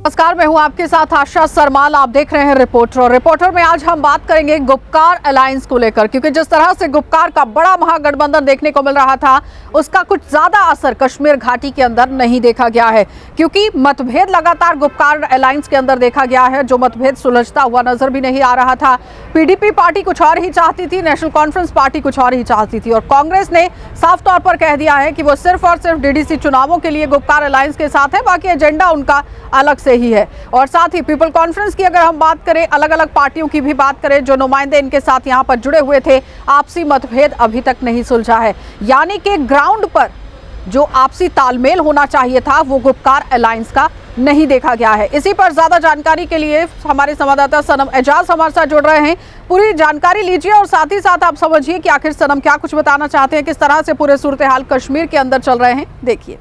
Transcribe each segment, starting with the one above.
नमस्कार, मैं हूं आपके साथ आशा सरमाल। आप देख रहे हैं रिपोर्टर में आज हम बात करेंगे गुपकार अलायंस को लेकर, क्योंकि जिस तरह से गुपकार का बड़ा महागठबंधन देखने को मिल रहा था उसका कुछ ज्यादा असर कश्मीर घाटी के अंदर नहीं देखा गया है, क्योंकि मतभेद लगातार गुपकार अलायंस के अंदर देखा गया है। जो मतभेद सुलझता हुआ नजर भी नहीं आ रहा था। पीडीपी पार्टी कुछ और ही चाहती थी, नेशनल कॉन्फ्रेंस पार्टी कुछ और ही चाहती थी, और कांग्रेस ने साफ तौर पर कह दिया है कि वो सिर्फ और सिर्फ डीडीसी चुनावों के लिए गुपकार अलायंस के साथ है, बाकी एजेंडा उनका अलग से ही है। और साथ ही पीपल कॉन्फ्रेंस की अगर हम बात करें, अलग अलग पार्टियों की भी बात करें, जो नुमाइंदे इनके साथ यहां पर जुड़े हुए थे, आपसी मतभेद अभी तक नहीं सुलझा है। यानी कि ग्राउंड पर जो आपसी तालमेल होना चाहिए था वो गुपकार अलायंस का नहीं देखा गया है। इसी पर ज्यादा जानकारी के लिए हमारे संवाददाता सनम एजाज हमारे साथ जुड़ रहे हैं। पूरी जानकारी लीजिए और साथ ही साथ आप समझिए कि आखिर सनम क्या कुछ बताना चाहते हैं, किस तरह से पूरे सूरत हाल कश्मीर के अंदर चल रहे हैं। देखिए,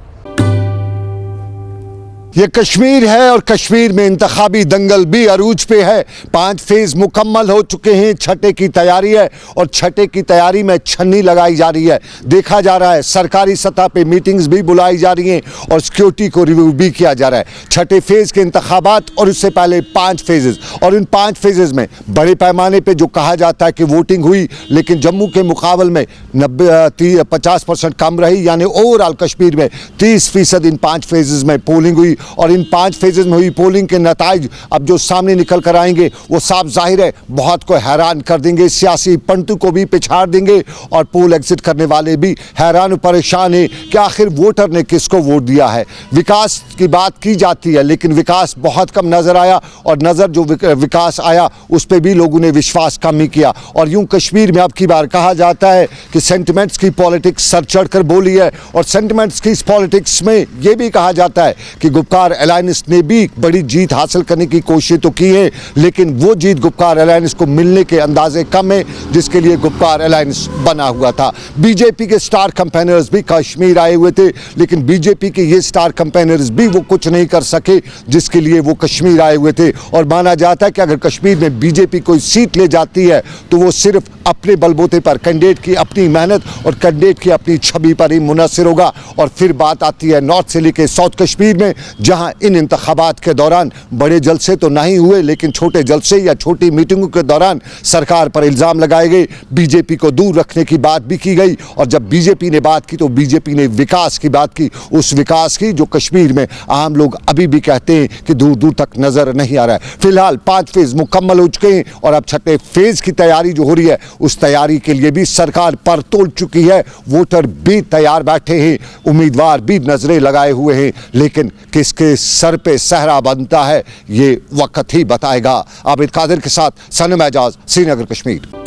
ये कश्मीर है और कश्मीर में इंतखाबी दंगल भी अरूज पे है। 5 फेज मुकम्मल हो चुके हैं, छठे की तैयारी है और छठे की तैयारी में छन्नी लगाई जा रही है। देखा जा रहा है सरकारी सतह पे मीटिंग्स भी बुलाई जा रही हैं और सिक्योरिटी को रिव्यू भी किया जा रहा है। छठे फेज के इंतखाबात और उससे पहले 5 फेजेस, और इन 5 फेजेस में बड़े पैमाने पे जो कहा जाता है कि वोटिंग हुई, लेकिन जम्मू के मुकाबले में 50% कम रही। यानी ओवरऑल कश्मीर में 30% इन 5 फेजेस में पोलिंग हुई, और इन 5 फेजेस में हुई पोलिंग के नताइज अब जो सामने निकल कर आएंगे वो साफ जाहिर है बहुत को हैरान कर देंगे, सियासी पंतु को भी पिछाड़ देंगे और पोल एग्जिट करने वाले भी हैरान परेशान हैं कि आखिर वोटर ने किसको वोट दिया है। विकास की बात की जाती है लेकिन विकास बहुत कम नजर आया, और नजर जो विकास आया उस पर भी लोगों ने विश्वास कम ही किया। और यूं कश्मीर में अब की बार कहा जाता है कि सेंटिमेंट्स की पॉलिटिक्स सर चढ़ कर बोली है, और सेंटिमेंट्स की इस पॉलिटिक्स में यह भी कहा जाता है कि गुपकार अलायंस ने भी बड़ी जीत हासिल करने की कोशिश तो की है, लेकिन वो जीत गुपकार अलायंस को मिलने के अंदाजे कम है जिसके लिए गुपकार अलायंस बना हुआ था। बीजेपी के स्टार कैंपेनर्स भी कश्मीर आए हुए थे, लेकिन बीजेपी के ये स्टार कैंपेनर्स भी वो कुछ नहीं कर सके जिसके लिए वो कश्मीर आए हुए थे। और माना जाता है कि अगर कश्मीर में बीजेपी कोई सीट ले जाती है तो वो सिर्फ अपने बलबूते पर, कैंडिडेट की अपनी मेहनत और कैंडिडेट की अपनी छवि पर ही मुनहसर होगा। और फिर बात आती है नॉर्थ से लेकर साउथ कश्मीर में, जहां इन इंतखाबात के दौरान बड़े जलसे तो नहीं हुए, लेकिन छोटे जलसे या छोटी मीटिंगों के दौरान सरकार पर इल्जाम लगाए गए, बीजेपी को दूर रखने की बात भी की गई। और जब बीजेपी ने बात की तो बीजेपी ने विकास की बात की, उस विकास की जो कश्मीर में आम लोग अभी भी कहते हैं कि दूर दूर तक नजर नहीं आ रहा है। फिलहाल 5 फेज मुकम्मल हो चुके हैं और अब छठे फेज की तैयारी जो हो रही है उस तैयारी के लिए भी सरकार पर तोल चुकी है। वोटर भी तैयार बैठे हैं, उम्मीदवार भी नजरें लगाए हुए हैं, लेकिन किसके सर पे सहरा बनता है ये वक्त ही बताएगा। आबिद कादिर के साथ सनम एजाज, श्रीनगर, कश्मीर।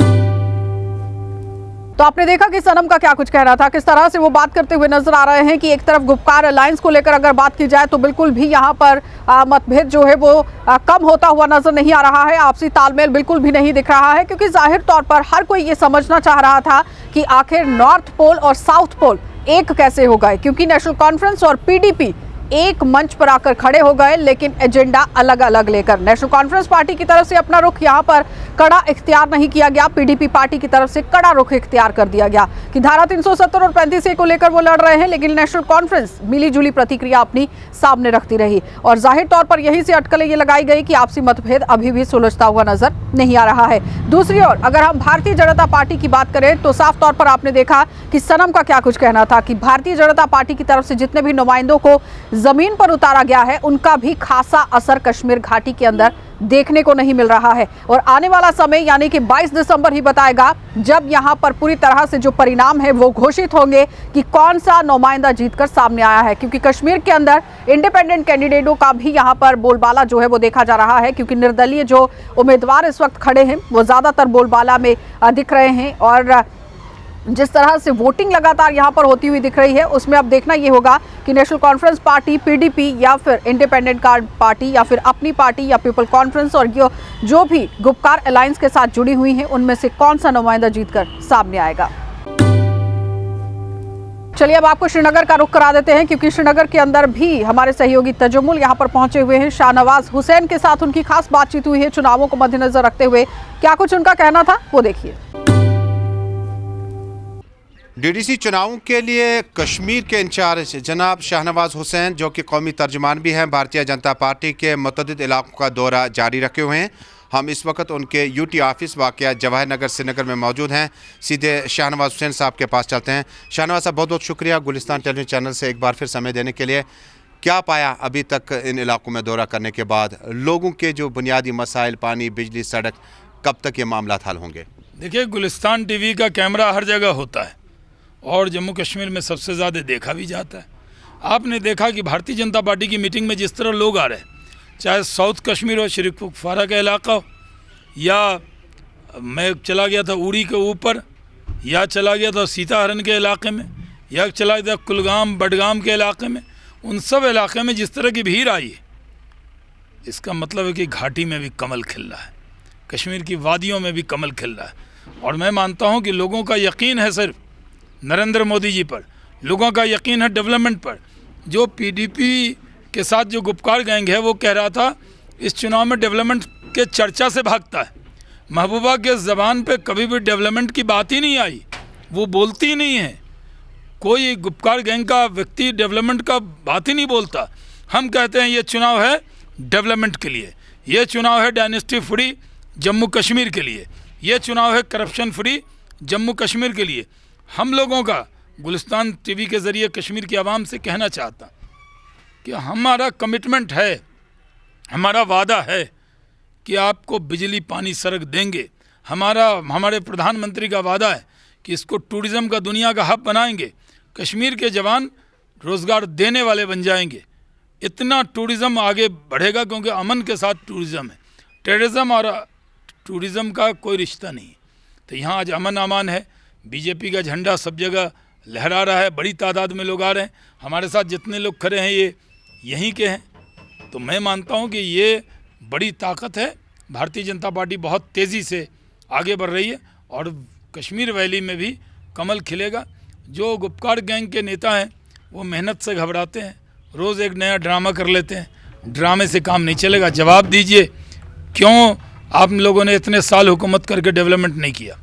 तो आपने देखा कि सनम का क्या कुछ कह रहा था, किस तरह से वो बात करते हुए नजर आ रहे हैं कि एक तरफ गुपकार अलायंस को लेकर अगर बात की जाए तो बिल्कुल भी यहाँ पर मतभेद जो है वो कम होता हुआ नजर नहीं आ रहा है। आपसी तालमेल बिल्कुल भी नहीं दिख रहा है, क्योंकि जाहिर तौर पर हर कोई ये समझना चाह रहा था कि आखिर नॉर्थ पोल और साउथ पोल एक कैसे हो गए, क्योंकि नेशनल कॉन्फ्रेंस और पीडीपी एक मंच पर आकर खड़े हो गए, लेकिन एजेंडा अलग अलग लेकर। नेशनल कॉन्फ्रेंस पार्टी की तरफ से अपना रुख यहाँ पर कड़ा इख्तियार नहीं किया गया, पीडीपी पार्टी की तरफ से कड़ा रुख इख्तियार कर दिया गया कि धारा 370 और 35A को लेकर वो लड़ रहे हैं, लेकिन नेशनल कॉन्फ्रेंस मिली जुली प्रतिक्रिया अपनी सामने रखती रही। और जाहिर तौर पर यही से अटकलें ये लगाई गई कि आपसी मतभेद अभी भी सुलझता हुआ नजर नहीं आ रहा है। दूसरी ओर अगर हम भारतीय जनता पार्टी की बात करें तो साफ तौर पर आपने देखा कि सनम का क्या कुछ कहना था कि भारतीय जनता पार्टी की तरफ से जितने भी नुमाइंदों को जमीन पर उतारा गया है उनका भी खासा असर कश्मीर घाटी के अंदर देखने को नहीं मिल रहा है। और आने वाला समय यानी कि 22 दिसंबर ही बताएगा, जब यहां पर पूरी तरह से जो परिणाम है वो घोषित होंगे कि कौन सा नुमाइंदा जीतकर सामने आया है। क्योंकि कश्मीर के अंदर इंडिपेंडेंट कैंडिडेटों का भी यहां पर बोलबाला जो है वो देखा जा रहा है, क्योंकि निर्दलीय जो उम्मीदवार इस वक्त खड़े हैं वो ज्यादातर बोलबाला में दिख रहे हैं। और जिस तरह से वोटिंग लगातार यहां पर होती हुई दिख रही है उसमें अब देखना ये होगा कि नेशनल कॉन्फ्रेंस पार्टी, पीडीपी या फिर इंडिपेंडेंट कार्ड पार्टी या फिर अपनी पार्टी या पीपल कॉन्फ्रेंस और जो भी गुपकार अलायंस के साथ जुड़ी हुई हैं उनमें से कौन सा नुमाइंदा जीतकर सामने आएगा। चलिए अब आपको श्रीनगर का रुख करा देते हैं, क्योंकि श्रीनगर के अंदर भी हमारे सहयोगी तजम्मुल यहां पर पहुंचे हुए हैं। शाहनवाज हुसैन के साथ उनकी खास बातचीत हुई है चुनावों को मद्देनजर रखते हुए। क्या कुछ उनका कहना था वो देखिए। डीडीसी चुनावों के लिए कश्मीर के इंचार्ज जनाब शाहनवाज हुसैन, जो कि कौमी तर्जुमान भी हैं, भारतीय जनता पार्टी के मुतअद्दिद इलाकों का दौरा जारी रखे हुए हैं। हम इस वक्त उनके यूटी ऑफिस वाक़या जवाहर नगर श्रीनगर में मौजूद हैं। सीधे शाहनवाज हुसैन साहब के पास चलते हैं। शाहनवाज साहब, बहुत बहुत शुक्रिया गुलिस्तान टेलीविजन चैनल से एक बार फिर समय देने के लिए। क्या पाया अभी तक इन इलाकों में दौरा करने के बाद? लोगों के जो बुनियादी मसाइल, पानी, बिजली, सड़क, कब तक ये मामला हल होंगे? देखिए, गुलिस्तान टीवी का कैमरा हर जगह होता है और जम्मू कश्मीर में सबसे ज़्यादा देखा भी जाता है। आपने देखा कि भारतीय जनता पार्टी की मीटिंग में जिस तरह लोग आ रहे हैं, चाहे साउथ कश्मीर हो, शरीफ कुपवारा का इलाका हो, या मैं चला गया था उड़ी के ऊपर, या चला गया था सीताहरण के इलाके में, या चला गया था कुलगाम बडगाम के इलाके में, उन सब इलाके में जिस तरह की भीड़ आई है, इसका मतलब है कि घाटी में भी कमल खिल रहा है, कश्मीर की वादियों में भी कमल खिल रहा है। और मैं मानता हूँ कि लोगों का यकीन है सिर्फ नरेंद्र मोदी जी पर, लोगों का यकीन है डेवलपमेंट पर। जो पीडीपी के साथ जो गुपकार गैंग है वो कह रहा था इस चुनाव में डेवलपमेंट के चर्चा से भागता है। महबूबा के ज़बान पे कभी भी डेवलपमेंट की बात ही नहीं आई, वो बोलती ही नहीं है। कोई गुपकार गैंग का व्यक्ति डेवलपमेंट का बात ही नहीं बोलता। हम कहते हैं ये चुनाव है डेवलपमेंट के लिए, ये चुनाव है डायनेस्टी फ्री जम्मू कश्मीर के लिए, ये चुनाव है करप्शन फ्री जम्मू कश्मीर के लिए। हम लोगों का गुलिस्तान टीवी के ज़रिए कश्मीर की आवाम से कहना चाहता कि हमारा कमिटमेंट है, हमारा वादा है कि आपको बिजली, पानी, सड़क देंगे। हमारे प्रधानमंत्री का वादा है कि इसको टूरिज़्म का दुनिया का हब बनाएंगे। कश्मीर के जवान रोज़गार देने वाले बन जाएंगे। इतना टूरिज़्म आगे बढ़ेगा क्योंकि अमन के साथ टूरिज़्म है। टेररिज्म और टूरिज़्म का कोई रिश्ता नहीं। तो यहाँ आज अमन अमान है। बीजेपी का झंडा सब जगह लहरा रहा है, बड़ी तादाद में लोग आ रहे हैं। हमारे साथ जितने लोग खड़े हैं ये यहीं के हैं। तो मैं मानता हूँ कि ये बड़ी ताकत है। भारतीय जनता पार्टी बहुत तेज़ी से आगे बढ़ रही है और कश्मीर वैली में भी कमल खिलेगा। जो गुपकार गैंग के नेता हैं वो मेहनत से घबराते हैं, रोज़ एक नया ड्रामा कर लेते हैं। ड्रामे से काम नहीं चलेगा। जवाब दीजिए, क्यों आप लोगों ने इतने साल हुकूमत करके डेवलपमेंट नहीं किया?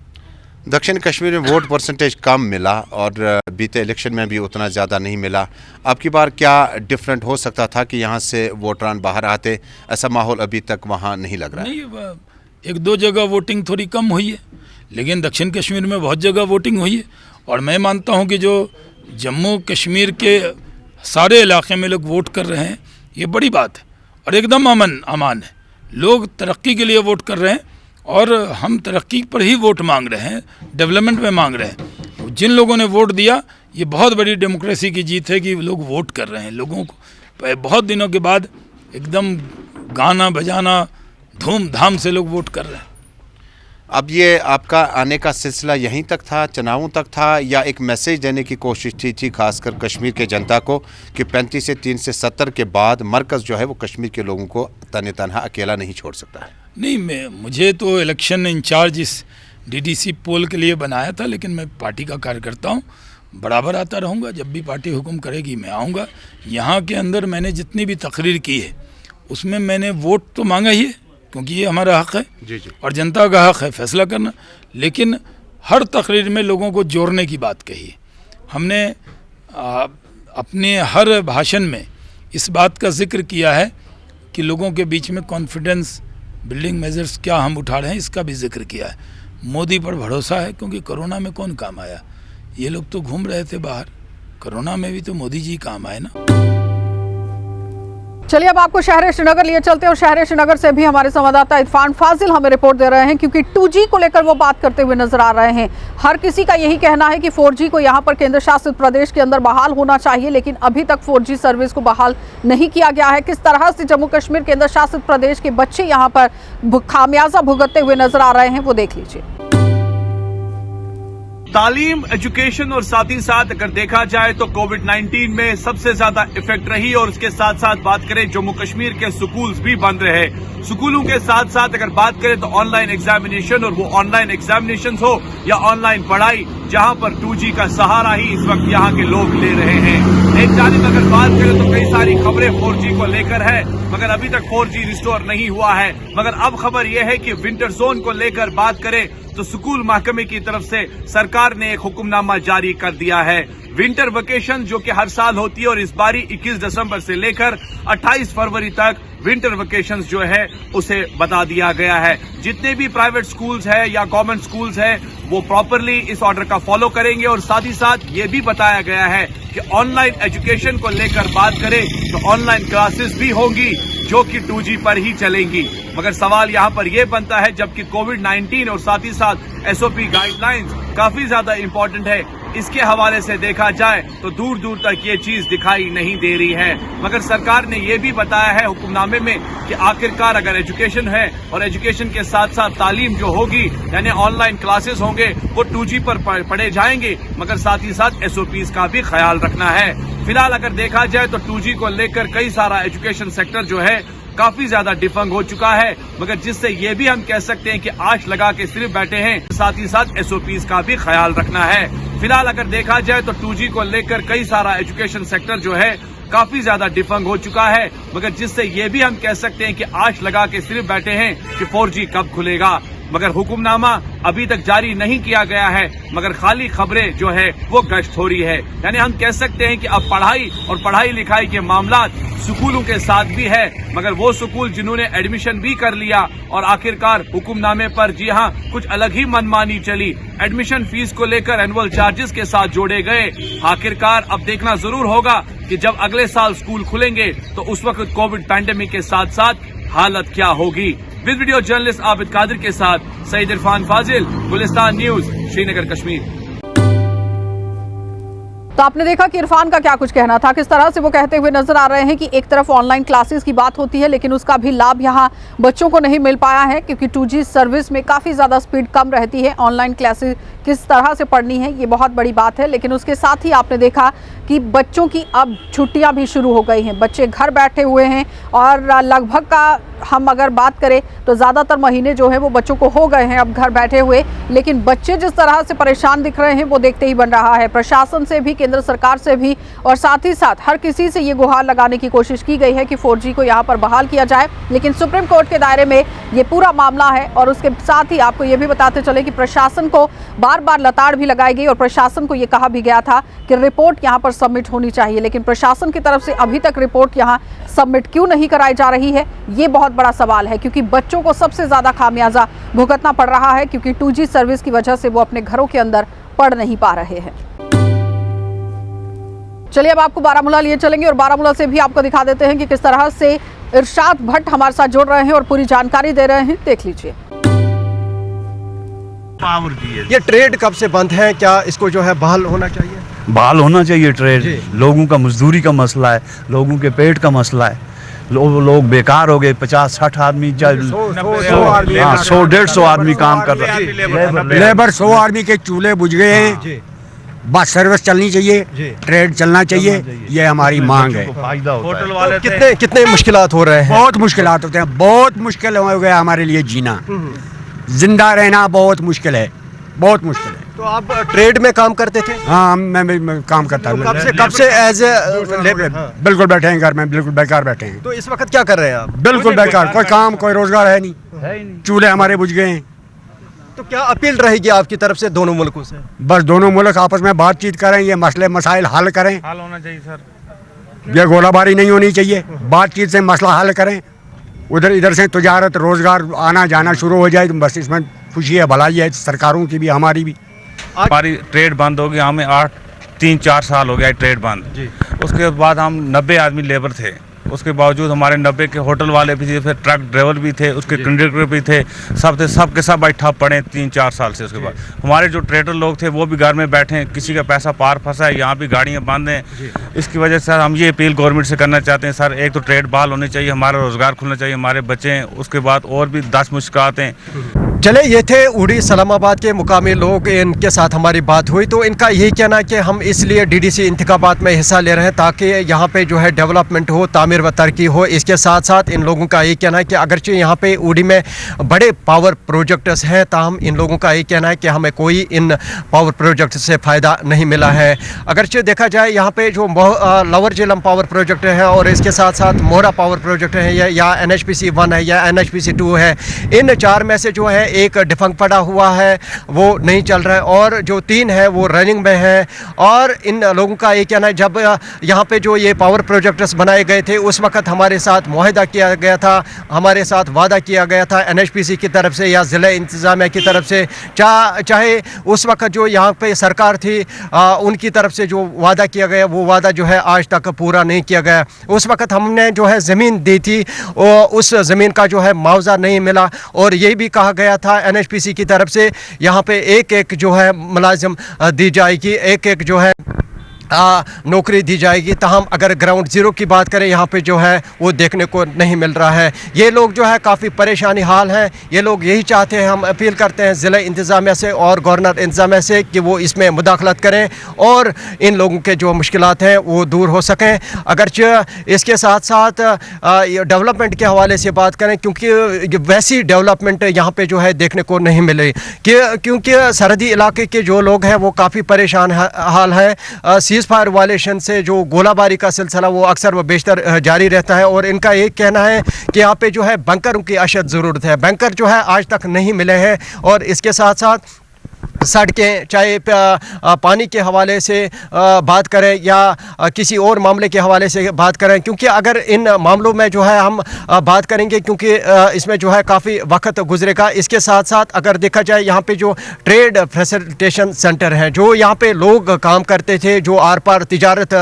दक्षिण कश्मीर में वोट परसेंटेज कम मिला और बीते इलेक्शन में भी उतना ज़्यादा नहीं मिला। अब की बार क्या डिफरेंट हो सकता था कि यहाँ से वोटरान बाहर आते? ऐसा माहौल अभी तक वहाँ नहीं लग रहा है। नहीं, एक दो जगह वोटिंग थोड़ी कम हुई है, लेकिन दक्षिण कश्मीर में बहुत जगह वोटिंग हुई है। और मैं मानता हूँ कि जो जम्मू कश्मीर के सारे इलाके में लोग वोट कर रहे हैं, ये बड़ी बात है और एकदम अमान है। लोग तरक्की के लिए वोट कर रहे हैं और हम तरक्की पर ही वोट मांग रहे हैं, डेवलपमेंट में मांग रहे हैं। जिन लोगों ने वोट दिया, ये बहुत बड़ी डेमोक्रेसी की जीत है कि लोग वोट कर रहे हैं। लोगों को बहुत दिनों के बाद एकदम गाना बजाना धूमधाम से लोग वोट कर रहे हैं। अब ये आपका आने का सिलसिला यहीं तक था, चुनावों तक था, या एक मैसेज देने की कोशिश थी खासकर कश्मीर के जनता को कि 35 से 3 से 70 के बाद मरकज़ जो है वो कश्मीर के लोगों को तने तनहा अकेला नहीं छोड़ सकता है? नहीं, मुझे तो इलेक्शन इंचार्ज इस डीडीसी पोल के लिए बनाया था, लेकिन मैं पार्टी का कार्यकर्ता हूँ, बराबर आता रहूँगा। जब भी पार्टी हुक्म करेगी मैं आऊँगा। यहाँ के अंदर मैंने जितनी भी तकरीर की है उसमें मैंने वोट तो मांगा ही है, क्योंकि ये हमारा हक़ है जी। और जनता का हक़ है फैसला करना। लेकिन हर तकरीर में लोगों को जोड़ने की बात कही है। हमने अपने हर भाषण में इस बात का जिक्र किया है कि लोगों के बीच में कॉन्फिडेंस बिल्डिंग मेजर्स क्या हम उठा रहे हैं, इसका भी जिक्र किया है। मोदी पर भरोसा है, क्योंकि कोरोना में कौन काम आया? ये लोग तो घूम रहे थे बाहर, कोरोना में भी तो मोदी जी काम आए ना। चलिए अब आपको शहर श्रीनगर लिए चलते हैं और शहर श्रीनगर से भी हमारे संवाददाता इरफान फाजिल हमें रिपोर्ट दे रहे हैं, क्योंकि 2G को लेकर वो बात करते हुए नजर आ रहे हैं। हर किसी का यही कहना है कि 4G को यहां पर केंद्र शासित प्रदेश के अंदर बहाल होना चाहिए, लेकिन अभी तक 4G सर्विस को बहाल नहीं किया गया है। किस तरह से जम्मू कश्मीर केंद्र शासित प्रदेश के बच्चे यहां पर खामियाजा भुगतते हुए नजर आ रहे हैं, वो देख लीजिए। तालीम, एजुकेशन और साथ ही साथ अगर देखा जाए तो कोविड-19 में सबसे ज्यादा इफेक्ट रही। और उसके साथ साथ बात करें जम्मू कश्मीर के स्कूल्स भी बंद रहे। स्कूलों के साथ साथ अगर बात करें तो ऑनलाइन एग्जामिनेशन, और वो ऑनलाइन एग्जामिनेशन हो या ऑनलाइन पढ़ाई, जहां पर 2G का सहारा ही इस वक्त यहां के लोग ले रहे हैं। एक जानिब अगर बात करें तो कई सारी खबरें 4G को लेकर है, मगर अभी तक 4G रिस्टोर नहीं हुआ है। मगर अब खबर यह है कि विंटर जोन को लेकर बात करें तो स्कूल महकमे की तरफ से सरकार ने एक हुक्मनामा जारी कर दिया है। विंटर वेकेशन जो कि हर साल होती है और इस बारी 21 दिसंबर से लेकर 28 फरवरी तक विंटर वेकेशंस जो है उसे बता दिया गया है। जितने भी प्राइवेट स्कूल्स है या गवर्नमेंट स्कूल्स है वो प्रॉपरली इस ऑर्डर का फॉलो करेंगे और साथ ही साथ ये भी बताया गया है कि ऑनलाइन एजुकेशन को लेकर बात करें तो ऑनलाइन क्लासेस भी होंगी जो कि 2G पर ही चलेंगी। मगर सवाल यहाँ पर यह बनता है जबकि कोविड-19 और साथ ही साथ SOP गाइडलाइंस काफी ज्यादा इंपॉर्टेंट है, इसके हवाले से देखा जाए तो दूर दूर तक ये चीज दिखाई नहीं दे रही है। मगर सरकार ने ये भी बताया है हुक्मनामे में कि आखिरकार अगर एजुकेशन है और एजुकेशन के साथ साथ तालीम जो होगी यानी ऑनलाइन क्लासेस होंगे वो 2G पर पढ़े जाएंगे, मगर साथ ही साथ SOPs का भी ख्याल रखना है। फिलहाल अगर देखा जाए तो 2G को लेकर कई सारा एजुकेशन सेक्टर जो है काफी ज्यादा डिफंग हो चुका है, मगर जिससे ये भी हम कह सकते हैं कि आश लगा के सिर्फ बैठे हैं, साथ ही साथ SOPs का भी ख्याल रखना है। फिलहाल अगर देखा जाए तो 2G को लेकर कई सारा एजुकेशन सेक्टर जो है काफी ज्यादा डिफंग हो चुका है, मगर जिससे ये भी हम कह सकते हैं कि आश लगा के सिर्फ बैठे हैं कि 4G कब खुलेगा। मगर हुक्मनामा अभी तक जारी नहीं किया गया है, मगर खाली खबरें जो है वो गश्त हो रही है। यानी हम कह सकते हैं कि अब पढ़ाई और पढ़ाई लिखाई के मामलात स्कूलों के साथ भी है, मगर वो स्कूल जिन्होंने एडमिशन भी कर लिया और आखिरकार हुक्मनामे पर जी हाँ कुछ अलग ही मनमानी चली, एडमिशन फीस को लेकर एनुअल चार्जेस के साथ जोड़े गए। आखिरकार अब देखना जरूर होगा कि जब अगले साल स्कूल खुलेंगे तो उस वक्त कोविड पैंडेमिक के साथ साथ हालत क्या होगी। With video journalist Abid Qadir के साथ सईद इरफान फाजिल, गुलिस्तान न्यूज, श्रीनगर, कश्मीर। तो आपने देखा कि इरफान का क्या कुछ कहना था, किस तरह से वो कहते हुए नजर आ रहे हैं कि एक तरफ ऑनलाइन क्लासेस की बात होती है लेकिन उसका भी लाभ यहाँ बच्चों को नहीं मिल पाया है क्योंकि 2G सर्विस में काफ़ी ज़्यादा स्पीड कम रहती है। ऑनलाइन क्लासेस किस तरह से पढ़नी है ये बहुत बड़ी बात है, लेकिन उसके साथ ही आपने देखा कि बच्चों की अब छुट्टियां भी शुरू हो गई हैं, बच्चे घर बैठे हुए हैं और लगभग का हम अगर बात करें तो ज़्यादातर महीने जो है वो बच्चों को हो गए हैं अब घर बैठे हुए, लेकिन बच्चे जिस तरह से परेशान दिख रहे हैं वो देखते ही बन रहा है। प्रशासन से भी, केंद्र सरकार से भी और साथ ही साथ हर किसी से ये गुहार लगाने की कोशिश की गई है कि 4G को यहाँ पर बहाल किया जाए, लेकिन सुप्रीम कोर्ट के दायरे में ये पूरा मामला है। और उसके साथ ही आपको ये भी बताते चले कि प्रशासन को बार बार लताड़ भी लगाई गई और प्रशासन को ये कहा भी गया था कि रिपोर्ट यहाँ पर सबमिट होनी चाहिए, लेकिन प्रशासन की तरफ से अभी तक रिपोर्ट यहाँ सबमिट क्यों नहीं कराई जा रही है ये बहुत बड़ा सवाल है, क्योंकि बच्चों को सबसे ज़्यादा खामियाजा भुगतना पड़ रहा है क्योंकि 2G सर्विस की वजह से वो अपने घरों के अंदर पढ़ नहीं पा रहे हैं। चलिए अब आपको बारामूला लिए चलेंगे और बारामूला से भी आपको दिखा देते हैं कि किस तरह से इरशाद भट्ट हमारे साथ जुड़ रहे हैं और पूरी जानकारी दे रहे हैं, देख लीजिए। ये ट्रेड कब से बंद है, क्या इसको जो है बहाल होना चाहिए? बहाल होना चाहिए ट्रेड। लोगों का मजदूरी का मसला है, लोगों के पेट का मसला है, लोग बेकार हो गए। 50-60 आदमी 100-150 आदमी काम कर रहे हैं, लेबर 100 आदमी के चूल्हे बुझ गए हैं। बस सर्विस चलनी चाहिए, ट्रेड चलना चाहिए, ये हमारी मांग है। होटल वाले कितने मुश्किलात हो रहे हैं? बहुत मुश्किलात होते हैं, बहुत मुश्किल हो गया हमारे लिए जीना, जिंदा रहना बहुत मुश्किल है, बहुत मुश्किल है। तो आप ट्रेड में काम करते थे? हाँ, मैं काम करता हूँ। कब से एज ए बिल्कुल बैठे हैं घर में, बिल्कुल बेकार बैठे हैं। तो इस वक्त क्या कर रहे हैं आप? बिल्कुल बेकार, कोई काम कोई रोजगार है नहीं, चूल्हे हमारे बुझ गए हैं। तो क्या अपील रहेगी आपकी तरफ से दोनों मुल्कों से? बस दोनों मुल्क आपस में बातचीत करें, ये मसले मसाइल हल करें। हल होना चाहिए सर, ये गोलाबारी नहीं होनी चाहिए, बातचीत से मसला हल करें। उधर इधर से तजारत रोजगार आना जाना शुरू हो जाए तो बस इसमें खुशी है, भलाई है सरकारों की भी हमारी भी। हमारी ट्रेड बंद हो गई, हमें 3-4 साल हो गया ट्रेड बंद। उसके बाद हम 90 आदमी लेबर थे, उसके बावजूद हमारे 90 के होटल वाले भी थे, फिर ट्रक ड्राइवर भी थे, उसके कंडक्टर भी थे, सब थे, सब के सब बैठा पड़े 3-4 साल से। उसके बाद हमारे जो ट्रेडर लोग थे वो भी घर में बैठे हैं, किसी का पैसा पार फंसा है, यहाँ भी गाड़ियाँ बंद हैं। इसकी वजह से सर हम ये अपील गवर्नमेंट से करना चाहते हैं सर, एक तो ट्रेड बहाल होनी चाहिए, हमारा रोज़गार खुलना चाहिए, हमारे बच्चे हैं, उसके बाद और भी 10 मुश्किलात हैं। चले, ये थे उड़ी इस्लामाबाद के मुकामी लोग, इनके साथ हमारी बात हुई तो इनका यही कहना है कि हम इसलिए DDC इंतखाबात में हिस्सा ले रहे हैं ताकि यहाँ पे जो है डेवलपमेंट हो, तामीर व तरक्की हो। इसके साथ साथ इन लोगों का यही कहना है कि अगरचे यहाँ पे उड़ी में बड़े पावर प्रोजेक्ट्स हैं, ताहम इन लोगों का यही कहना है कि हमें कोई इन पावर प्रोजेक्ट से फ़ायदा नहीं मिला है। अगरचे देखा जाए यहाँ पे जो लोअर झेलम पावर प्रोजेक्ट है और इसके साथ साथ मोहरा पावर प्रोजेक्ट है या NHPC 1 है या NHPC 2 है, इन 4 में से जो है एक डिफंक्ट पड़ा हुआ है, वो नहीं चल रहा है, और जो 3 है वो रनिंग में है। और इन लोगों का ये कहना है, जब यहाँ पे जो ये पावर प्रोजेक्ट्स बनाए गए थे उस वक्त हमारे साथ मुआहदा किया गया था, हमारे साथ वादा किया गया था NHPC की तरफ से या ज़िला इंतज़ामिया की तरफ से, चाहे उस वक्त जो यहाँ पे सरकार थी उनकी तरफ से जो वादा किया गया वो वादा जो है आज तक पूरा नहीं किया गया। उस वक्त हमने जो है ज़मीन दी थी, उस ज़मीन का जो है मुआवजा नहीं मिला, और ये भी कहा गया था NHPC की तरफ से यहाँ पे एक जो है मुलाजिम दी जाएगी, एक जो है नौकरी दी जाएगी। तहम अगर ग्राउंड ज़ीरो की बात करें यहाँ पे जो है वो देखने को नहीं मिल रहा है। ये लोग जो है काफ़ी परेशानी हाल हैं। ये लोग यही चाहते हैं, हम अपील करते हैं ज़िला इंतज़ामिया से और गवर्नर इंतज़ामिया से कि वो इसमें मुदाखलत करें और इन लोगों के जो मुश्किलात हैं वो दूर हो सकें। अगरचे इसके साथ साथ डेवलपमेंट के हवाले से बात करें, क्योंकि वैसी डेवलपमेंट यहाँ पर जो है देखने को नहीं मिली, क्योंकि सरहदी इलाके के जो लोग हैं वो काफ़ी परेशान हाल है। सीज़ फायर वायलेशन से जो गोलाबारी का सिलसिला वो अक्सर व बेशतर जारी रहता है, और इनका ये कहना है कि यहाँ पे जो है बंकरों की अशद ज़रूरत है। बंकर जो है आज तक नहीं मिले हैं, और इसके साथ साथ सड़कें, चाहे पानी के हवाले से बात करें या किसी और मामले के हवाले से बात करें, क्योंकि अगर इन मामलों में जो है हम बात करेंगे, क्योंकि इसमें जो है काफ़ी वक्त गुजरेगा। इसके साथ साथ अगर देखा जाए यहाँ पे जो ट्रेड फैसिलिटेशन सेंटर हैं, जो यहाँ पे लोग काम करते थे, जो आर पार तिजारत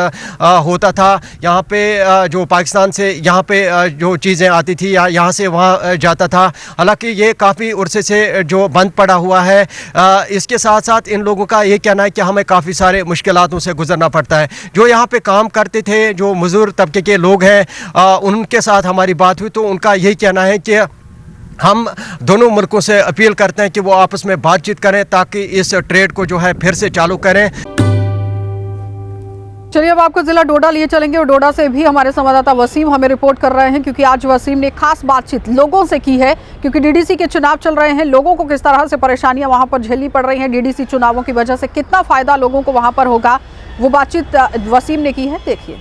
होता था, यहाँ पे जो पाकिस्तान से यहाँ पे जो चीज़ें आती थी या यहाँ से वहाँ जाता था, हालांकि ये काफ़ी उर्से से जो बंद पड़ा हुआ है। इसके साथ साथ इन लोगों का ये कहना है कि हमें काफ़ी सारे मुश्किलातों से गुजरना पड़ता है। जो यहाँ पे काम करते थे, जो मज़दूर तबके के लोग हैं, उनके साथ हमारी बात हुई तो उनका यही कहना है कि हम दोनों मुल्कों से अपील करते हैं कि वो आपस में बातचीत करें ताकि इस ट्रेड को जो है फिर से चालू करें। चलिए अब आपको जिला डोडा लिए चलेंगे, और डोडा से भी हमारे संवाददाता वसीम हमें रिपोर्ट कर रहे हैं, क्योंकि आज वसीम ने खास बातचीत लोगों से की है, क्योंकि डीडीसी के चुनाव चल रहे हैं। लोगों को किस तरह से परेशानियां वहां पर झेलनी पड़ रही हैं, डीडीसी चुनावों की वजह से कितना फायदा लोगों को वहां पर होगा, वो बातचीत वसीम ने की है। देखिए,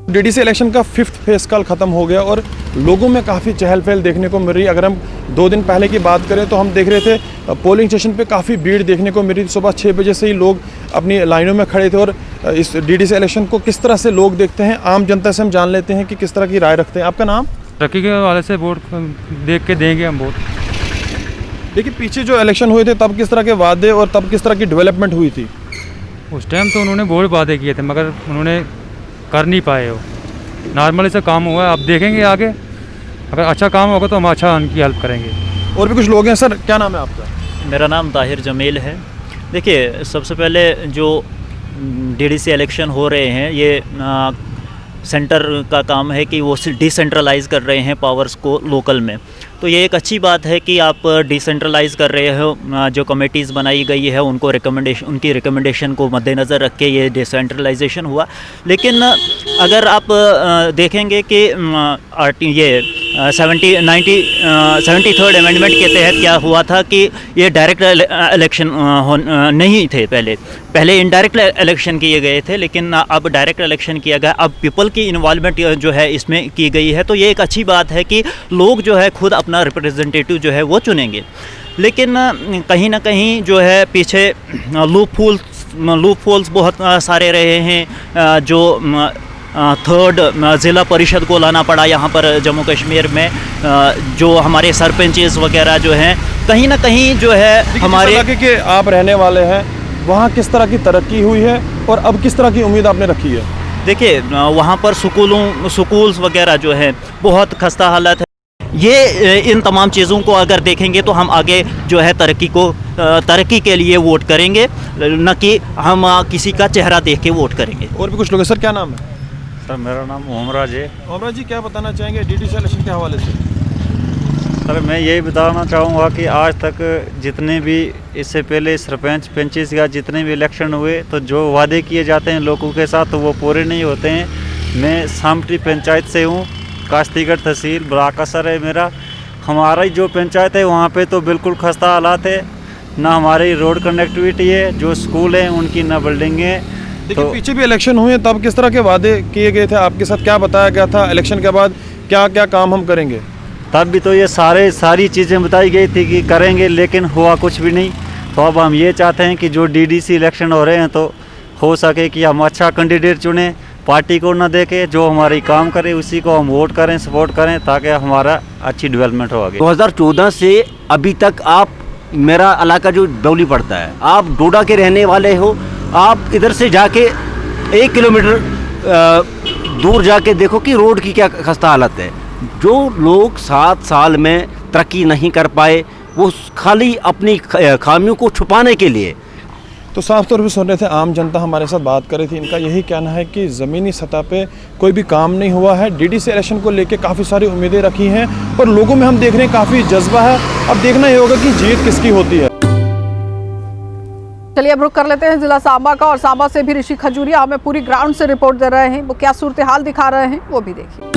डीडीसी इलेक्शन का 5th फेज कल ख़त्म हो गया और लोगों में काफ़ी चहल पहल देखने को मिल रही है। अगर हम 2 दिन पहले की बात करें तो हम देख रहे थे पोलिंग स्टेशन पे काफ़ी भीड़ देखने को मिल रही थी। सुबह 6 बजे से ही लोग अपनी लाइनों में खड़े थे, और इस डीडीसी इलेक्शन को किस तरह से लोग देखते हैं, आम जनता से हम जान लेते हैं कि किस तरह की राय रखते हैं। आपका नाम? तरक्की के हवाले से वोट देख के देंगे हम वोट। देखिए, पीछे जो इलेक्शन हुए थे तब किस तरह के वादे और तब किस तरह की डेवलपमेंट हुई थी? उस टाइम तो उन्होंने बहुत वादे किए थे मगर उन्होंने कर नहीं पाए। वो नॉर्मली से काम हुआ है। अब देखेंगे आगे, अगर अच्छा काम होगा तो हम अच्छा उनकी हेल्प करेंगे। और भी कुछ लोग हैं। सर, क्या नाम है आपका? मेरा नाम ताहिर जमील है। देखिए, सबसे पहले जो डीडीसी इलेक्शन हो रहे हैं, ये सेंटर का काम है कि वो डिसेंट्रलाइज़ कर रहे हैं पावर्स को लोकल में। तो ये एक अच्छी बात है कि आप डिसेंट्रलाइज़ कर रहे हो। जो कमेटीज़ बनाई गई है उनको उनकी रिकमेंडेशन को मद्देनज़र रख के ये डिसेंट्रलाइजेशन हुआ। लेकिन अगर आप देखेंगे कि ये 73rd अमेंडमेंट के तहत क्या हुआ था कि ये डायरेक्ट इलेक्शन नहीं थे। पहले इनडायरेक्ट इलेक्शन किए गए थे, लेकिन अब डायरेक्ट इलेक्शन किया गया। अब पीपल की इन्वॉल्वमेंट जो है इसमें की गई है। तो ये एक अच्छी बात है कि लोग जो है खुद अपना रिप्रेजेंटेटिव जो है वो चुनेंगे। लेकिन कहीं ना कहीं जो है पीछे लूप होल्स बहुत सारे रहे हैं। जो 3rd ज़िला परिषद को लाना पड़ा यहाँ पर जम्मू कश्मीर में। जो हमारे सरपंचेस वगैरह जो हैं, कहीं ना कहीं जो है हमारे इलाके के आप रहने वाले हैं, वहाँ किस तरह की तरक्की हुई है और अब किस तरह की उम्मीद आपने रखी है? देखिए, वहाँ पर स्कूल्स वगैरह जो है बहुत खस्ता हालत है। ये इन तमाम चीज़ों को अगर देखेंगे तो हम आगे जो है तरक्की के लिए वोट करेंगे, न कि हम किसी का चेहरा देख के वोट करेंगे। और भी कुछ लोग हैं। सर, क्या नाम है? सर, मेरा नाम ओमराज है। ओमराज जी, क्या बताना चाहेंगे डीडीसी इलेक्शन के हवाले से? सर, मैं यही बताना चाहूँगा कि आज तक जितने भी इससे पहले सरपंच पंचेस का जितने भी इलेक्शन हुए तो जो वादे किए जाते हैं लोगों के साथ तो वो पूरे नहीं होते हैं। मैं सामटी पंचायत से हूँ, काश्तीगढ़ तहसील ब्राकासर है मेरा। हमारी जो पंचायत है वहाँ पे तो बिल्कुल खस्ता हालात है, ना हमारी रोड कनेक्टिविटी है, जो स्कूल हैं उनकी ना बिल्डिंगें। देखिए, तो पीछे भी इलेक्शन हुए तब किस तरह के वादे किए गए थे? आपके साथ क्या बताया गया था? इलेक्शन के बाद क्या क्या काम हम करेंगे? तब भी तो ये सारी चीज़ें बताई गई थी कि करेंगे, लेकिन हुआ कुछ भी नहीं। तो अब हम ये चाहते हैं कि जो डीडीसी इलेक्शन हो रहे हैं तो हो सके कि हम अच्छा कैंडिडेट चुनें, पार्टी को न देके जो हमारी काम करे उसी को हम वोट करें, सपोर्ट करें, ताकि हमारा अच्छी डेवलपमेंट हो आगे। 2014 से अभी तक आप, मेरा इलाका जो डोली पड़ता है, आप डोडा के रहने वाले हो, आप इधर से जाके 1 किलोमीटर दूर जाके देखो कि रोड की क्या खस्ता हालत है। जो लोग 7 साल में तरक्की नहीं कर पाए, वो खाली अपनी खामियों को छुपाने के लिए। तो साफ तौर पे सुन रहे थे, आम जनता हमारे साथ बात कर रही थी। इनका यही कहना है कि ज़मीनी सतह पे कोई भी काम नहीं हुआ है। डीडीसी इलेक्शन को लेके काफ़ी सारी उम्मीदें रखी हैं और लोगों में हम देख रहे हैं काफ़ी जज्बा है। अब देखना ये होगा कि जीत किसकी होती है। चलिए अब रुक कर लेते हैं जिला सांबा का, और सांबा से भी ऋषि खजूरिया हमें पूरी ग्राउंड से रिपोर्ट दे रहे हैं। वो क्या सूरत हाल दिखा रहे हैं वो भी देखिए।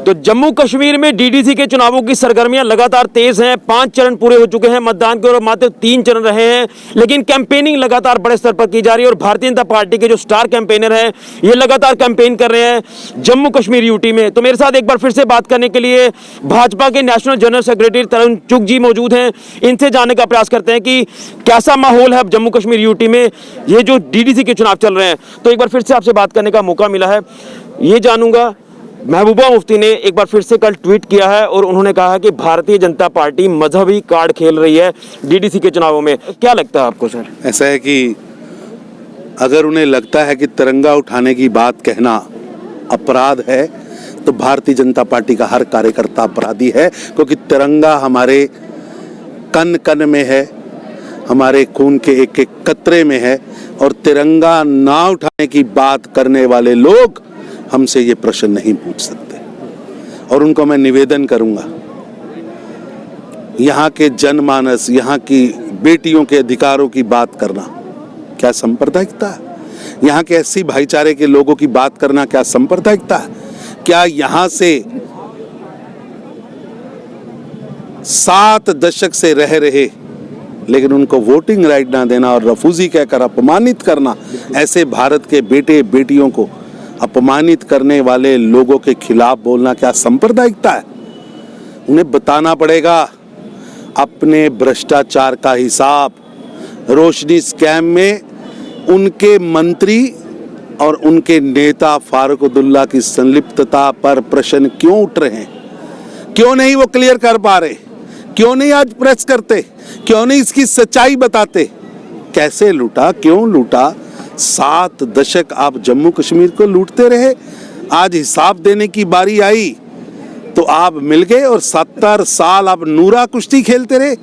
तो जम्मू कश्मीर में डीडीसी के चुनावों की सरगर्मियां लगातार तेज हैं। 5 चरण पूरे हो चुके हैं, मतदान के और मात्र 3 चरण रहे हैं, लेकिन कैंपेनिंग लगातार बड़े स्तर पर की जा रही है। और भारतीय जनता पार्टी के जो स्टार कैंपेनर हैं ये लगातार कैंपेन कर रहे हैं जम्मू कश्मीर यूटी में। तो मेरे साथ एक बार फिर से बात करने के लिए भाजपा के नेशनल जनरल सेक्रेटरी तरुण चुग जी मौजूद हैं। इनसे जानने का प्रयास करते हैं कि कैसा माहौल है जम्मू कश्मीर यूटी में, ये जो डीडीसी के चुनाव चल रहे हैं। तो एक बार फिर से आपसे बात करने का मौका मिला है। ये जानूंगा, महबूबा मुफ्ती ने एक बार फिर से कल ट्वीट किया है और उन्होंने कहा है कि भारतीय जनता पार्टी मजहबी कार्ड खेल रही है डीडीसी के चुनावों में। क्या लगता है आपको सर? ऐसा है कि अगर उन्हें लगता है कि तिरंगा उठाने की बात कहना अपराध है, तो भारतीय जनता पार्टी का हर कार्यकर्ता अपराधी है, क्योंकि तिरंगा हमारे कन कन में है, हमारे खून के एक एक कतरे में है। और तिरंगा ना उठाने की बात करने वाले लोग हमसे ये प्रश्न नहीं पूछ सकते। और उनको मैं निवेदन करूंगा, यहाँ के जनमानस, यहाँ की बेटियों के अधिकारों की बात करना क्या सांप्रदायिकता है? यहाँ के एससी भाईचारे के लोगों की बात करना क्या सांप्रदायिकता है? क्या यहाँ से 7 दशक से रह रहे लेकिन उनको वोटिंग राइट ना देना और रफूजी कहकर अपमानित करना, ऐसे भारत के बेटे बेटियों को अपमानित करने वाले लोगों के खिलाफ बोलना क्या सांप्रदायिकता है? उन्हें बताना पड़ेगा अपने भ्रष्टाचार का हिसाब। रोशनी स्कैम में उनके मंत्री और उनके नेता फारूक अब्दुल्ला की संलिप्तता पर प्रश्न क्यों उठ रहे हैं? क्यों नहीं वो क्लियर कर पा रहे? क्यों नहीं आज प्रेस करते? क्यों नहीं इसकी सच्चाई बताते? कैसे लूटा, क्यों लूटा? 7 दशक आप जम्मू कश्मीर को लूटते रहे। आज हिसाब देने की बारी आई तो आप मिल गए और 70 साल आप नूरा कुश्ती खेलते रहे।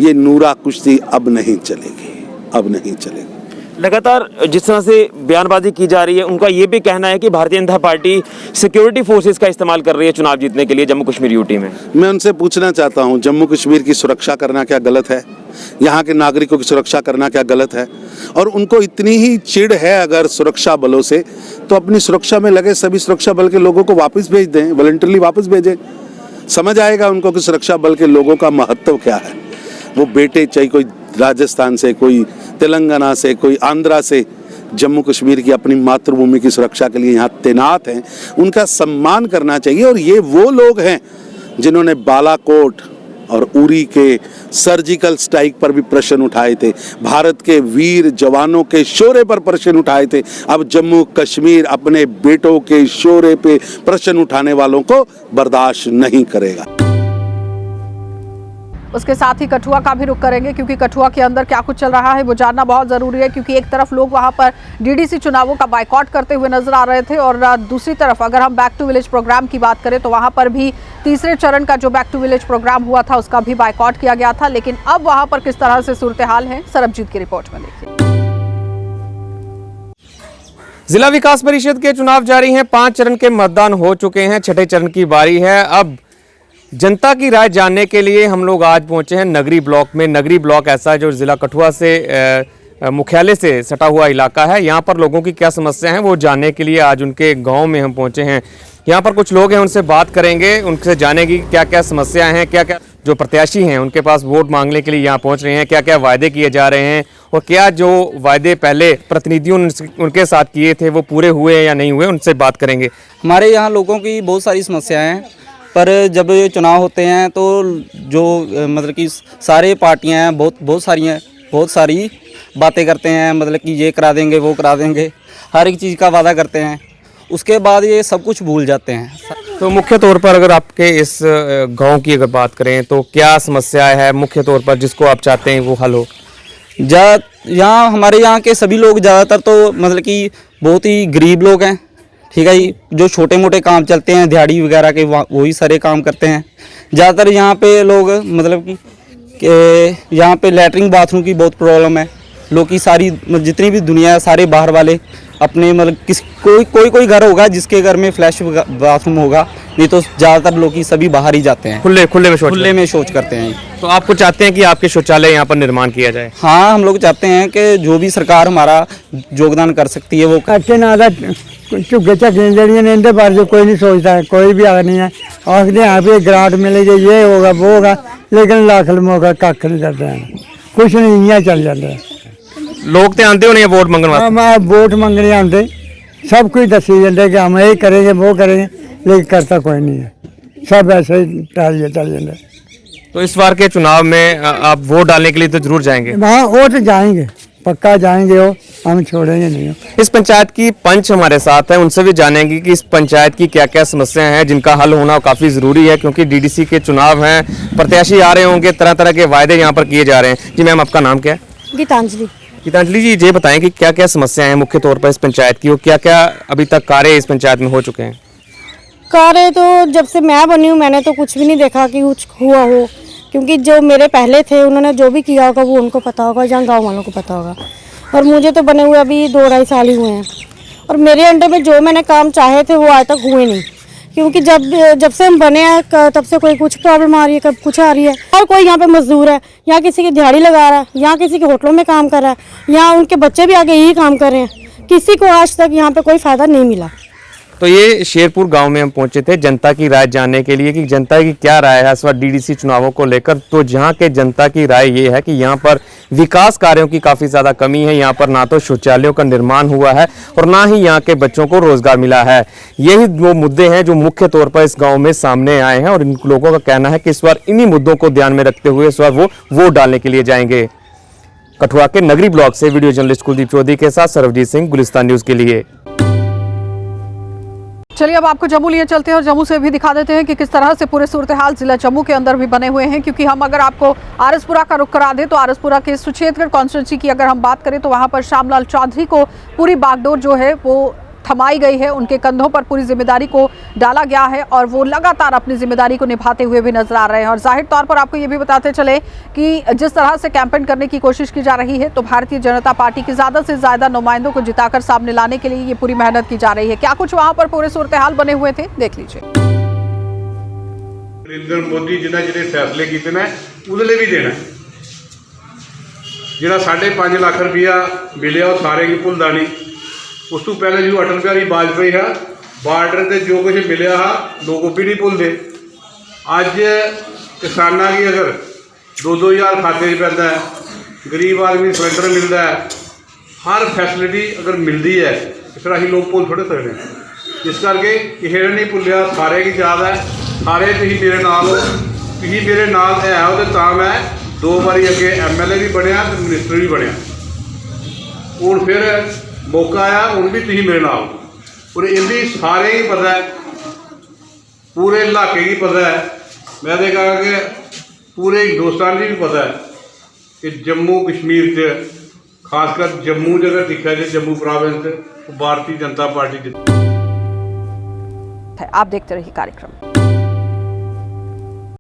ये नूरा कुश्ती अब नहीं चलेगी, अब नहीं चलेगी। लगातार जिस तरह से बयानबाजी की जा रही है, उनका ये भी कहना है कि Bharatiya Janata party security forces का इस्तेमाल कर रही है चुनाव जीतने के लिए जम्मू कश्मीर यूटी में। मैं उनसे पूछना चाहता हूं, जम्मू कश्मीर की सुरक्षा करना क्या गलत है? यहाँ के नागरिकों की सुरक्षा करना क्या गलत है? और उनको इतनी ही चिढ़ है अगर सुरक्षा बलों से, तो अपनी सुरक्षा में लगे सभी सुरक्षा बल के लोगों को वापस भेज दें, वॉलंटरली वापस भेजें। समझ आएगा उनको कि सुरक्षा बल के लोगों का महत्व क्या है। वो बेटे चाहे कोई राजस्थान से, कोई तेलंगाना से, कोई आंध्रा से, जम्मू कश्मीर की अपनी मातृभूमि की सुरक्षा के लिए यहाँ तैनात हैं, उनका सम्मान करना चाहिए। और ये वो लोग हैं जिन्होंने बालाकोट और उरी के सर्जिकल स्ट्राइक पर भी प्रश्न उठाए थे, भारत के वीर जवानों के शौर्य पर प्रश्न उठाए थे। अब जम्मू कश्मीर अपने बेटों के शौर्य पे प्रश्न उठाने वालों को बर्दाश्त नहीं करेगा। उसके साथ ही कठुआ का भी रुख करेंगे, क्योंकि कठुआ के अंदर क्या कुछ चल रहा है वो जानना बहुत ज़रूरी है। क्योंकि एक तरफ लोग वहां पर डीडीसी चुनावों का बायकॉट करते हुए नजर आ रहे थे, और दूसरी तरफ अगर हम बैक टू विलेज प्रोग्राम की बात करें तो वहां पर भी तीसरे चरण का जो बैक टू विलेज प्रोग्राम हुआ था उसका भी बायकॉट किया गया था। लेकिन अब वहां पर किस तरह से सूरत हाल है, सरबजीत की रिपोर्ट में देखिए। जिला विकास परिषद के चुनाव जारी हैं, 5 चरण के मतदान हो चुके हैं, 6ठे चरण की बारी है। अब जनता की राय जानने के लिए हम लोग आज पहुंचे हैं नगरी ब्लॉक में। नगरी ब्लॉक ऐसा है जो जिला कठुआ से मुख्यालय से सटा हुआ इलाका है। यहाँ पर लोगों की क्या समस्या है वो जानने के लिए आज उनके गांव में हम पहुंचे हैं। यहाँ पर कुछ लोग हैं, उनसे बात करेंगे, उनसे जानेंगे क्या क्या समस्याएं हैं, क्या क्या जो प्रत्याशी हैं उनके पास वोट मांगने के लिए यहाँ पहुँच रहे हैं, क्या क्या वायदे किए जा रहे हैं और क्या जो वायदे पहले प्रतिनिधियों ने उनके साथ किए थे वो पूरे हुए या नहीं हुए, उनसे बात करेंगे। हमारे यहाँ लोगों की बहुत सारी समस्याएं हैं। पर जब चुनाव होते हैं तो जो मतलब कि सारे पार्टियां हैं बहुत सारी बातें करते हैं, मतलब कि ये करा देंगे वो करा देंगे, हर एक चीज़ का वादा करते हैं, उसके बाद ये सब कुछ भूल जाते हैं। तो मुख्य तौर पर अगर आपके इस गांव की अगर बात करें तो क्या समस्या है मुख्य तौर पर जिसको आप चाहते हैं वो हल हो? यहाँ हमारे यहाँ के सभी लोग ज़्यादातर तो मतलब कि बहुत ही गरीब लोग हैं, ठीक है जी। जो छोटे मोटे काम चलते हैं दिहाड़ी वगैरह के वही सारे काम करते हैं। ज़्यादातर यहाँ पे लोग मतलब कि यहाँ पे लैट्रिन बाथरूम की बहुत प्रॉब्लम है। लोग की सारी जितनी भी दुनिया है सारे बाहर वाले अपने मतलब कोई घर होगा जिसके घर में फ्लैश बाथरूम होगा, नहीं तो ज़्यादातर लोग की सभी बाहर ही जाते हैं, खुले में शौच करते हैं। तो आपको चाहते हैं कि आपके शौचालय यहाँ पर निर्माण किया जाए? हाँ, हम लोग चाहते हैं कि जो भी सरकार हमारा योगदान कर सकती है वो झुग्गे झक्कियां जड़ियां ने इनके बारे कोई नहीं सोचता है, कोई भी आग नहीं है। आखते यहाँ पे ग्रांट मिलेगी ये होगा वो होगा, लेकिन लाख होगा कख नहीं करते हैं, कुछ नहीं यहाँ चल जाता है। लोग तो आते होने वोट मंगने वास्ते? मैं वोट मंगने आते सब कुछ दसी जाते कि हम ये करेंगे वो करेंगे, लेकिन करता कोई नहीं है, सब ऐसे ही चल जाते। तो इस बार के चुनाव में आप वोट डालने के लिए तो जरूर जाएंगे? हाँ, वो तो जाएंगे, पक्का जाएंगे, वो हम छोड़ेंगे नहीं। इस पंचायत की पंच हमारे साथ है, उनसे भी जानेंगे कि इस पंचायत की क्या क्या समस्याएं हैं जिनका हल होना काफ़ी ज़रूरी है, क्योंकि डीडीसी के चुनाव हैं, प्रत्याशी आ रहे होंगे, तरह तरह के वायदे यहाँ पर किए जा रहे हैं। जी मैम, आपका नाम क्या है? गीतांजलि। गीतांजलि जी, ये बताएं कि क्या क्या समस्याएं हैं मुख्य तौर पर इस पंचायत की और क्या क्या अभी तक कार्य इस पंचायत में हो चुके हैं? कार्य तो जब से मैं बनी हूँ मैंने तो कुछ भी नहीं देखा कि कुछ हुआ हो, क्योंकि जो मेरे पहले थे उन्होंने जो भी किया होगा वो उनको पता होगा, जहाँ गाँव वालों को पता होगा। और मुझे तो बने हुए अभी 2-2.5 साल ही हुए हैं, और मेरे अंडर में जो मैंने काम चाहे थे वो आज तक हुए नहीं, क्योंकि जब से हम बने हैं तब से कोई कुछ प्रॉब्लम आ रही है, कब कुछ आ रही है। और कोई यहाँ पे मजदूर है, यहाँ किसी की दिहाड़ी लगा रहा है, यहाँ किसी के होटलों में काम कर रहा है, यहाँ उनके बच्चे भी आगे यही काम कर रहे हैं, किसी को आज तक यहाँ पे कोई फ़ायदा नहीं मिला। तो ये शेरपुर गांव में हम पहुंचे थे जनता की राय जानने के लिए कि जनता की क्या राय है इस बार डीडीसी चुनावों को लेकर। तो जहां के जनता की राय ये है कि यहां पर विकास कार्यों की काफ़ी ज़्यादा कमी है, यहां पर ना तो शौचालयों का निर्माण हुआ है और ना ही यहां के बच्चों को रोजगार मिला है। यही वो मुद्दे हैं जो मुख्य तौर पर इस गाँव में सामने आए हैं और इन लोगों का कहना है कि इस बार इन्हीं मुद्दों को ध्यान में रखते हुए इस बार वो वोट डालने के लिए जाएंगे। कठुआ के नगरी ब्लॉक से वीडियो जर्नलिस्ट कुलदीप चौधरी के साथ सर्वजीत सिंह, गुलिस्तान न्यूज़ के लिए। चलिए अब आपको जम्मू लिए चलते हैं और जम्मू से भी दिखा देते हैं कि किस तरह से पूरे सूरत हाल जिला जम्मू के अंदर भी बने हुए हैं। क्योंकि हम अगर आपको आरएसपुरा का रुख करा दें तो आरएसपुरा के सुचेतगढ़ कॉन्स्टिट्यूंसी की अगर हम बात करें तो वहां पर श्यामलाल चौधरी को पूरी बागडोर जो है वो थमाई गई है, उनके कंधों पर पूरी जिम्मेदारी को डाला गया है और वो लगातार अपनी जिम्मेदारी को निभाते हुए भी नजर आ रहे हैं। और जाहिर तौर पर आपको ये भी बताते चले कि जिस तरह से कैंपेन करने की कोशिश की जा रही है तो भारतीय जनता पार्टी की ज़्यादा से ज़्यादा नुमाइंदों को जिताकर सामने लाने के लिए ये पूरी मेहनत की जा रही है। क्या कुछ वहां पर पूरे सूरत हाल बने हुए थे, देख लीजिए। नरेंद्र मोदी जिन्हें जिन्हें फैसले किए हैं उसले भी देना, जो 5.5 लाख रुपया मिले वो सारे की भुलदा नहीं। उस तो पहले जो अटल बिहारी वाजपेयी है बार्डर से जो कुछ मिले हा लोग भी नहीं भुलते। अज किसानों की अगर 2-2 हज़ार खाते पैदा है, गरीब आदमी सिलेंडर मिलता है, हर फैसिलिटी अगर मिलती है फिर अं लोग भुल थोड़े सकते हैं। इस करके किसी ने नहीं भुलिया, सारे की याद है, सारे तुम मेरे नाल हो, तुम मेरे नाल है हो तो मैं 2 बारी अगे MLA भी बनया तो मिनिस्टर भी बनया, हूँ फिर मौका आया हूँ भी तुम मेरे नाल। और इनकी सारे ही पता है, पूरे इलाके की पता है, मैं तो कहा कि पूरे हिंदुस्तान की भी पता है कि जम्मू कश्मीर से खासकर जम्मू जगह दिखा जाए जम्मू प्रोविंस भारतीय जनता पार्टी। आप देखते रहिए कार्यक्रम।